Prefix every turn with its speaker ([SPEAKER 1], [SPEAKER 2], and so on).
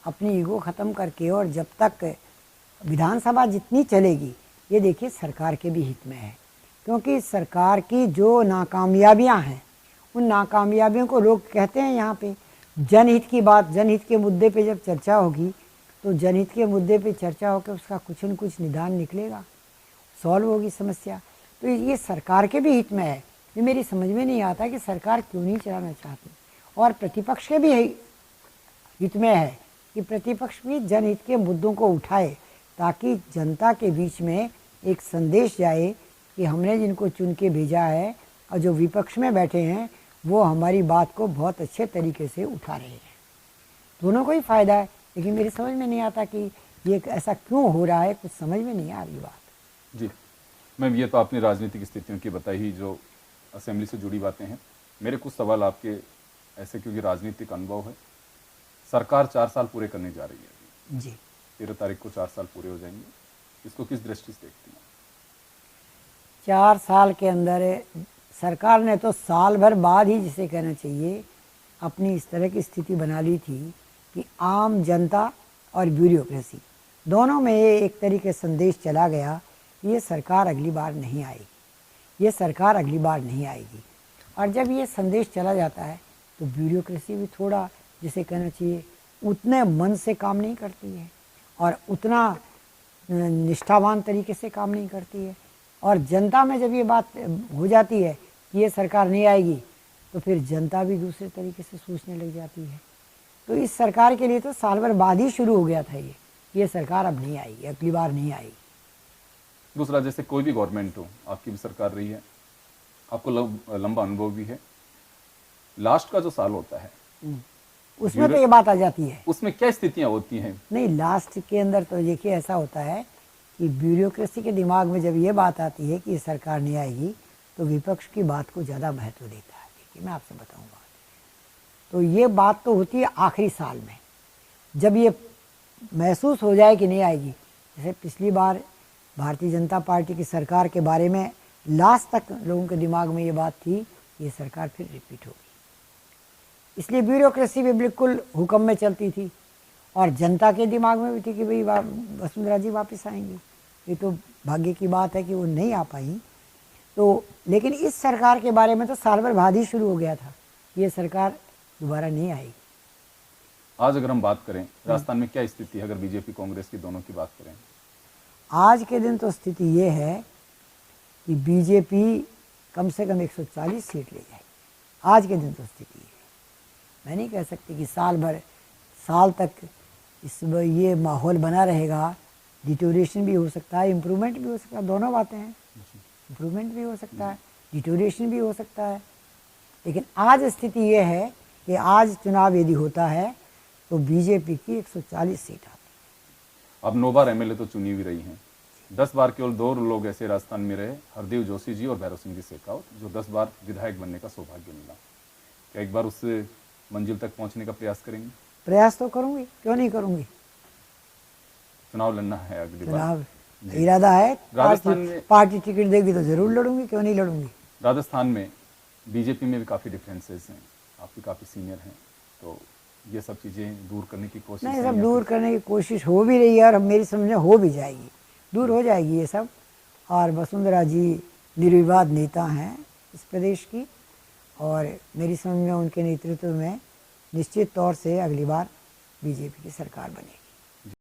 [SPEAKER 1] अपनी ईगो ख़त्म करके, और जब तक विधानसभा जितनी चलेगी ये देखिए सरकार के भी हित में है, क्योंकि सरकार की जो नाकामयाबियां हैं उन नाकामयाबियों को लोग कहते हैं यहाँ पे जनहित की बात, जनहित के मुद्दे पे जब चर्चा होगी तो जनहित के मुद्दे पे चर्चा होकर उसका कुछ न कुछ निदान निकलेगा, सॉल्व होगी समस्या। तो ये सरकार के भी हित में है। ये मेरी समझ में नहीं आता कि सरकार क्यों नहीं चलाना चाहती, और प्रतिपक्ष के भी हित में है कि प्रतिपक्ष भी जनहित के मुद्दों को उठाए, ताकि जनता के बीच में एक संदेश जाए कि हमने जिनको चुन के भेजा है और जो विपक्ष में बैठे हैं वो हमारी बात को बहुत अच्छे तरीके से उठा रहे हैं। दोनों को ही फ़ायदा है, लेकिन मेरी समझ में नहीं आता कि ये ऐसा क्यों हो रहा है, कुछ समझ में नहीं आ रही बात।
[SPEAKER 2] जी मैम, ये तो आपने राजनीतिक स्थितियों की बताई ही, जो असेंबली से जुड़ी बातें हैं। मेरे कुछ सवाल आपके ऐसे, क्योंकि राजनीतिक अनुभव है। सरकार 4 साल पूरे करने जा रही है
[SPEAKER 1] जी,
[SPEAKER 2] 13 तारीख को 4 साल पूरे हो जाएंगे, इसको किस दृष्टि से देखती हैं?
[SPEAKER 1] 4 साल के अंदर सरकार ने तो साल भर बाद ही, जिसे कहना चाहिए, अपनी इस तरह की स्थिति बना ली थी कि आम जनता और ब्यूरोक्रेसी दोनों में ये एक तरीके संदेश चला गया कि ये सरकार अगली बार नहीं आएगी, ये सरकार अगली बार नहीं आएगी। और जब ये संदेश चला जाता है तो ब्यूरोक्रेसी भी थोड़ा, जिसे कहना चाहिए, उतने मन से काम नहीं करती है और उतना निष्ठावान तरीके से काम नहीं करती है। और जनता में जब ये बात हो जाती है कि ये सरकार नहीं आएगी तो फिर जनता भी दूसरे तरीके से सोचने लग जाती है। तो इस सरकार के लिए तो साल भर बाद ही शुरू हो गया था ये सरकार अब नहीं आएगी, अगली बार नहीं आएगी।
[SPEAKER 2] दूसरा, जैसे कोई भी गवर्नमेंट हो, आपकी भी सरकार रही है, आपको लंबा अनुभव भी है, लास्ट का जो साल होता है
[SPEAKER 1] उसमें तो ये बात आ जाती है,
[SPEAKER 2] उसमें क्या स्थितियां होती हैं?
[SPEAKER 1] नहीं, लास्ट के अंदर तो देखिए ऐसा होता है कि ब्यूरोक्रेसी के दिमाग में जब ये बात आती है कि ये सरकार नहीं आएगी तो विपक्ष की बात को ज़्यादा महत्व देता है। देखिए मैं आपसे बताऊंगा, तो ये बात तो होती है आखिरी साल में, जब ये महसूस हो जाए कि नहीं आएगी। जैसे पिछली बार भारतीय जनता पार्टी की सरकार के बारे में लास्ट तक लोगों के दिमाग में ये बात थी कि ये सरकार फिर रिपीट होगी, इसलिए ब्यूरोक्रेसी भी बिल्कुल हुक्म में चलती थी और जनता के दिमाग में भी थी कि भाई वसुंधरा जी वापस आएंगी। ये तो भाग्य की बात है कि वो नहीं आ पाई। तो लेकिन इस सरकार के बारे में तो साल भर बाद ही शुरू हो गया था, ये सरकार दोबारा नहीं आएगी।
[SPEAKER 2] आज अगर हम बात करें राजस्थान में क्या स्थिति है, अगर बीजेपी कांग्रेस की दोनों की बात करें?
[SPEAKER 1] आज के दिन तो स्थिति ये है कि बीजेपी कम से कम 140 सीट ले जाएगी। आज के दिन तो स्थिति है, मैं नहीं कह सकती कि साल तक ये माहौल बना रहेगा। डिटोरेशन भी हो सकता है, इम्प्रूवमेंट भी हो सकता है, दोनों बातें हैं। इम्प्रूवमेंट भी हो सकता है, डिटोरेशन भी हो सकता है, लेकिन आज स्थिति ये है कि आज चुनाव यदि होता है तो बीजेपी की 140 सीट आती है।
[SPEAKER 2] अब 9 बार एमएलए तो चुनी हुई रही हैं, 10 बार केवल 2 लोग ऐसे राजस्थान में रहे, हरदेव जोशी जी और भैरव सिंह जी शेखावत, जो 10 बार विधायक बनने का सौभाग्य मिला। क्या एक बार उस मंजिल तक पहुंचने का प्रयास करेंगे?
[SPEAKER 1] प्रयास तो करूंगी, क्यों नहीं करूंगी।
[SPEAKER 2] चुनाव लड़ना है अगली बार,
[SPEAKER 1] चुनाव इरादा है।
[SPEAKER 2] राजस्थान में
[SPEAKER 1] पार्टी टिकट देगी तो जरूर लड़ूंगी, क्यों नहीं लड़ूंगी।
[SPEAKER 2] राजस्थान में बीजेपी में भी काफ़ी डिफरेंसेस हैं, आप भी काफ़ी सीनियर हैं, तो ये सब चीज़ें दूर करने की कोशिश
[SPEAKER 1] नहीं, सब दूर करने की कोशिश हो भी रही है और मेरी समझ में हो भी जाएगी, दूर हो जाएगी ये सब। और वसुंधरा जी निर्विवाद नेता हैं इस प्रदेश की, और मेरी समझ में उनके नेतृत्व में निश्चित तौर से अगली बार बीजेपी की सरकार बनेगी।